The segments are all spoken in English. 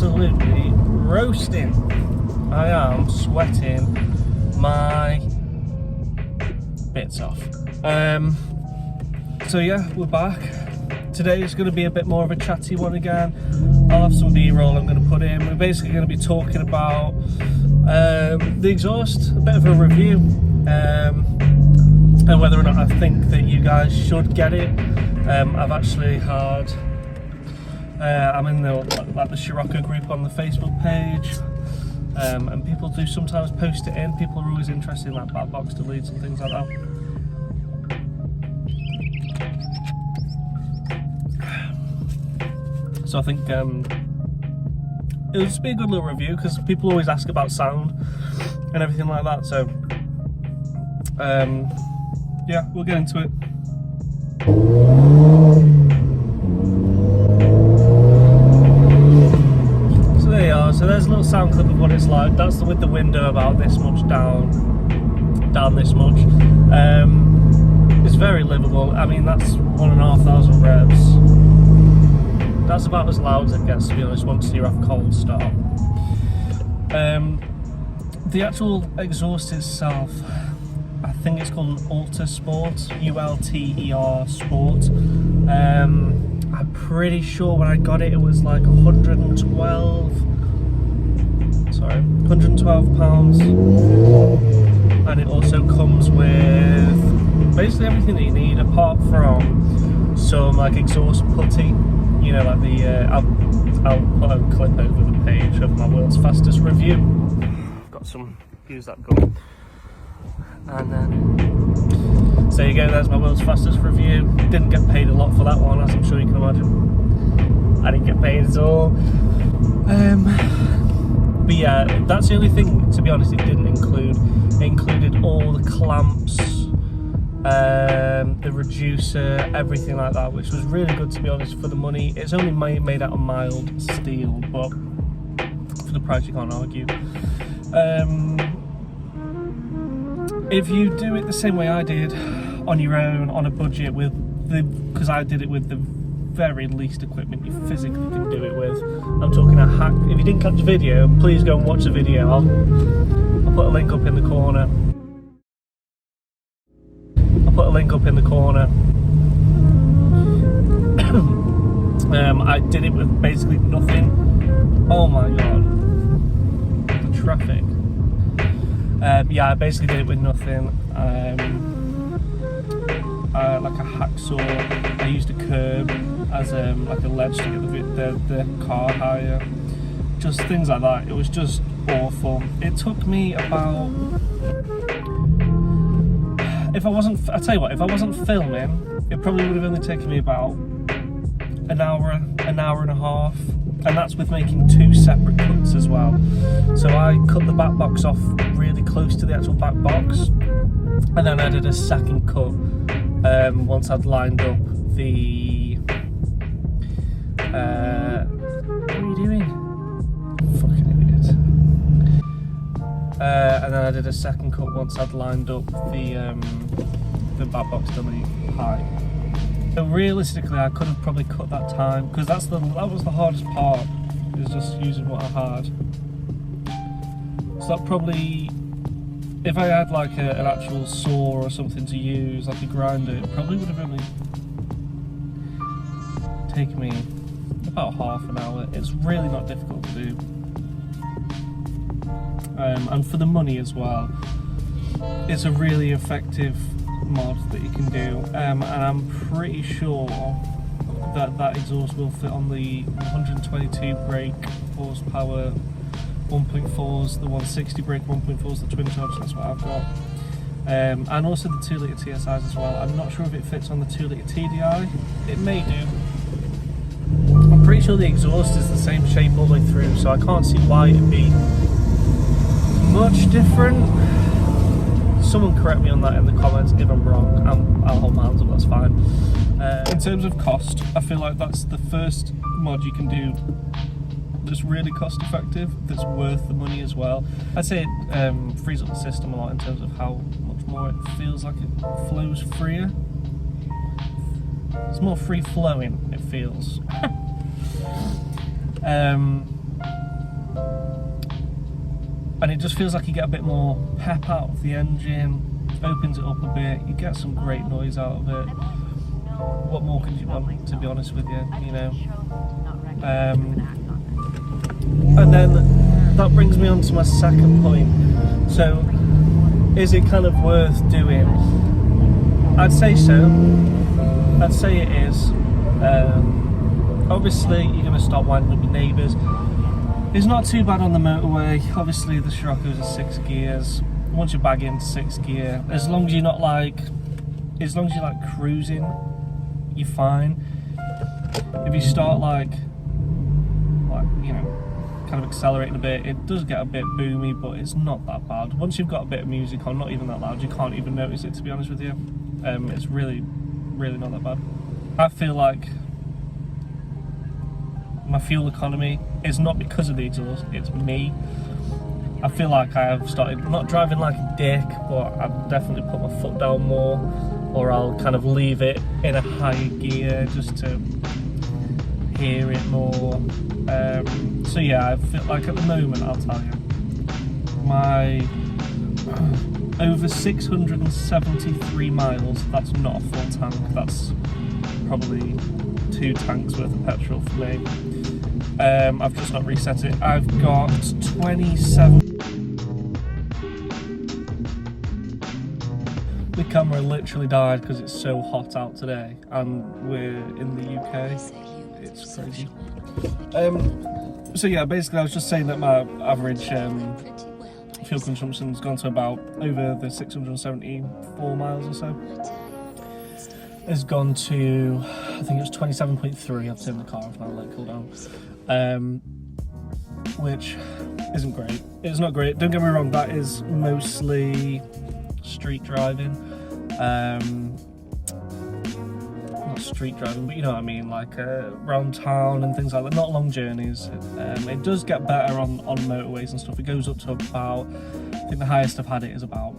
absolutely roasting. I am sweating my bits off. So yeah, we're back. Today is going to be a bit more of a chatty one again. I'll have some B-roll I'm going to put in. We're basically going to be talking about the exhaust, a bit of a review, and whether or not I think that you guys should get it. I've actually had, I'm in the Scirocco group on the Facebook page, and people do sometimes post it in. People are always interested in like black box deletes and things like that. So I think it'll just be a good little review because people always ask about sound and everything like that. So yeah, we'll get into it. So there you are. So there's a little sound clip of what it's like. That's with the window about this much down this much. It's very livable. I mean, that's 1,500 revs. That's about as loud as it gets, to be honest, once you're off cold start. The actual exhaust itself, I think it's called an Ulter Sport, U-L-T-E-R Sport. I'm pretty sure when I got it, it was like 112 pounds. And it also comes with basically everything that you need, apart from some like exhaust putty. You know, like the I'll put a clip over the page of my world's fastest review. Got some, use that gun. And then, so there you go, there's my world's fastest review. Didn't get paid a lot for that one, as I'm sure you can imagine. I didn't get paid at all. But yeah, that's the only thing, to be honest, it didn't include. It included all the clamps, the reducer, everything like that, which was really good, to be honest, for the money. It's only made out of mild steel, but for the price you can't argue. If you do it the same way I did, on your own, on a budget, because I did it with the very least equipment you physically can do it with. I'm talking a hack. If you didn't catch the video, please go and watch the video. I'll put a link up in the corner. I did it with basically nothing. Oh my god, the traffic. Yeah, I basically did it with nothing. Like a hacksaw. I used a curb as like a ledge to get the car higher. Just things like that. It was just awful. It took me about, I'll tell you what, if I wasn't filming, it probably would have only taken me about an hour and a half, and that's with making 2 separate cuts as well. So I cut the back box off really close to the actual back box, and then I did a second cut once I'd lined up the what are you doing? Fucking idiot. And then I did a second cut once I'd lined up the back box dummy height. So realistically, I could have probably cut that time, because that was the hardest part, is just using what I had. So that probably, if I had like an actual saw or something to use, like a grinder, it probably would have only taken me about half an hour. It's really not difficult to do. And for the money as well, it's a really effective mod that you can do, and I'm pretty sure that exhaust will fit on the 122 brake horsepower 1.4s, the 160 brake 1.4s, the Twincharge. That's what I've got, and also the 2 litre TSIs as well. I'm not sure if it fits on the 2 litre TDI. It may do. I'm pretty sure the exhaust is the same shape all the way through, so I can't see why it'd be much different. Someone correct me on that in the comments if I'm wrong. I'll hold my hands up, that's fine. In terms of cost, I feel like that's the first mod you can do that's really cost effective, that's worth the money as well. I'd say it frees up the system a lot in terms of how much more it feels like it flows freer. It's more free flowing, it feels. and it just feels like you get a bit more pep out of the engine, opens it up a bit, you get some great noise out of it. What more could you want, to be honest with you, you know? And then that brings me on to my second point. So, is it kind of worth doing? I'd say so. I'd say it is. Obviously, you're going to start winding up your neighbours. It's not too bad on the motorway. Obviously, the Scirocco's are 6 gears. Once you bag into 6 gear, as long as you're not like, as long as you're like cruising, you're fine. If you start like you know, kind of accelerating a bit, it does get a bit boomy, but it's not that bad. Once you've got a bit of music on, not even that loud, you can't even notice it, to be honest with you. It's really not that bad. I feel like my fuel economy is not because of the exhaust, it's me. I feel like I have started not driving like a dick, but I've definitely put my foot down more, or I'll kind of leave it in a higher gear just to hear it more. So yeah, I feel like at the moment, I'll tell you, my over 673 miles, that's not a full tank, that's probably 2 tanks worth of petrol for me. I've just not reset it. I've got 27. The camera literally died because it's so hot out today, and we're in the UK. It's crazy. So yeah, basically I was just saying that my average fuel consumption's gone to about over the 674 miles or so. It's gone to, I think it was 27.3. I've turned the car off now, let it cool down. Which isn't great. It's not great. Don't get me wrong, that is mostly street driving. Not street driving, but you know what I mean, like around town and things like that. Not long journeys. It does get better on motorways and stuff. It goes up to about, I think the highest I've had it is about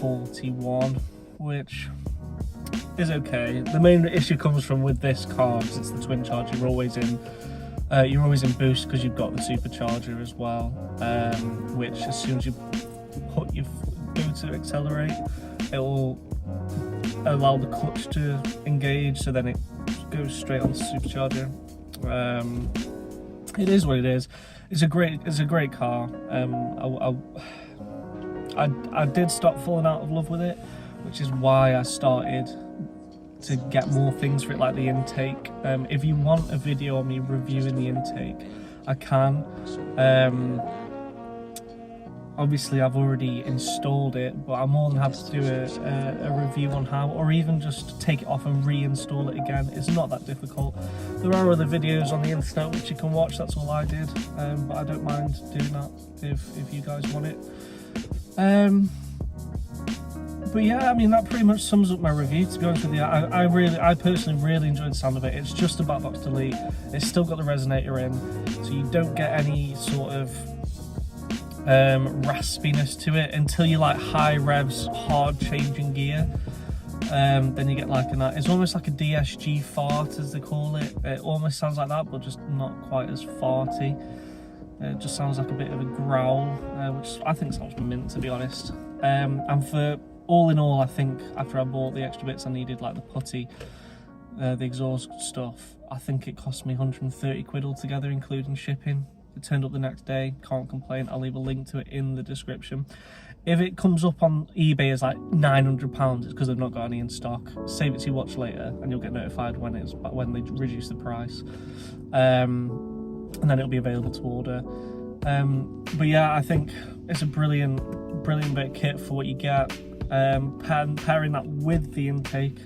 41, which is okay. The main issue comes from with this car, because it's the Twincharge. You're always in boost because you've got the supercharger as well, which as soon as you go to accelerate, it will allow the clutch to engage, so then it goes straight on the supercharger. It is what it is. It's a great car. I did stop falling out of love with it, which is why I started to get more things for it, like the intake. If you want a video of me reviewing the intake, I can. Obviously I've already installed it, but I'm more than happy to do a review on how, or even just take it off and reinstall it again. It's not that difficult. There are other videos on the internet which you can watch, that's all I did, but I don't mind doing that if you guys want it. But yeah, I mean, that pretty much sums up my review, to be honest with you. I personally really enjoyed the sound of it. It's just a back box delete. It's still got the resonator in, so you don't get any sort of raspiness to it until you like high revs, hard changing gear. Then you get like it's almost like a DSG fart, as they call it. It almost sounds like that, but just not quite as farty. It just sounds like a bit of a growl, which I think sounds mint, to be honest. And for all in all, I think after I bought the extra bits I needed, like the putty, the exhaust stuff, I think it cost me 130 quid altogether, including shipping. It turned up the next day, can't complain. I'll leave a link to it in the description. If it comes up on eBay as like £900, it's because they've not got any in stock. Save it to your watch later and you'll get notified when they reduce the price. And then it'll be available to order. But yeah, I think it's a brilliant bit of kit for what you get. Pairing that with the intake,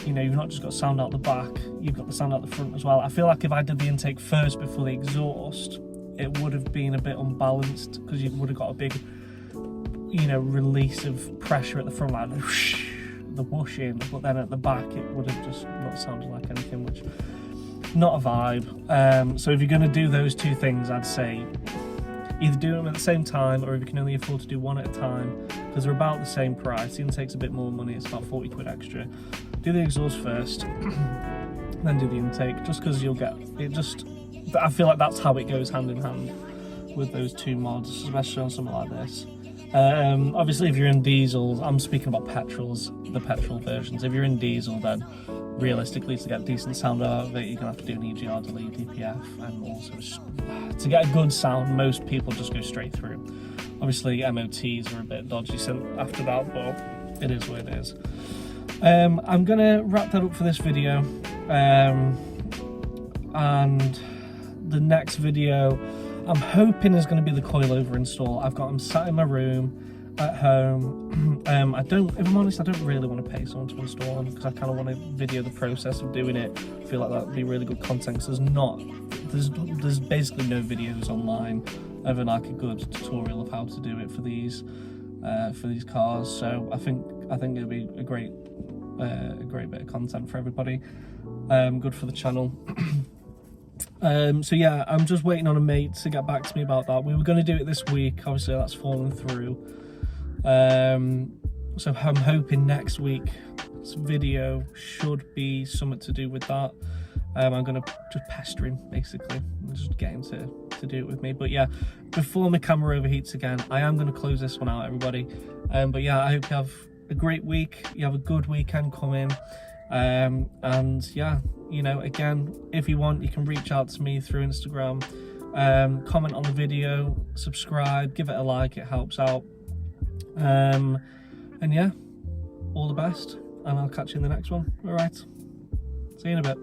you know, you've not just got sound out the back, you've got the sound out the front as well. I feel like if I did the intake first before the exhaust, it would have been a bit unbalanced, because you would have got a big, you know, release of pressure at the front, like the whoosh in, but then at the back it would have just not sounded like anything, which not a vibe. So if you're going to do those two things, I'd say either do them at the same time, or if you can only afford to do one at a time, because they're about the same price. The intake's a bit more money, it's about 40 quid extra. Do the exhaust first, then do the intake, just because you'll get it. I feel like that's how it goes hand in hand. with those two mods, especially on something like this. Obviously, if you're in diesels, I'm speaking about petrols, the petrol versions. If you're in diesel, then realistically, to get decent sound out of it, you're gonna have to do an EGR delay DPF, and also to get a good sound, most people just go straight through. Obviously, MOTs are a bit dodgy after that, but it is what it is. I'm gonna wrap that up for this video, and the next video I'm hoping is going to be the coilover install. I've got them sat in my room at home. If I'm honest, I don't really want to pay someone to install them because I kind of want to video the process of doing it. I feel like that would be really good content because there's basically no videos online of like a good tutorial of how to do it for these cars. So I think it'll be a great bit of content for everybody. Good for the channel. So yeah, I'm just waiting on a mate to get back to me about that. We were going to do it this week, obviously that's fallen through. So I'm hoping next week's video should be something to do with that. I'm going to just pester him, basically, just get him to do it with me. But yeah, before my camera overheats again, I am going to close this one out, everybody. But yeah, I hope you have a great week, you have a good weekend coming. And yeah, you know, again, if you want, you can reach out to me through Instagram, comment on the video, subscribe, give it a like, it helps out. And yeah, all the best, and I'll catch you in the next one. All right, see you in a bit.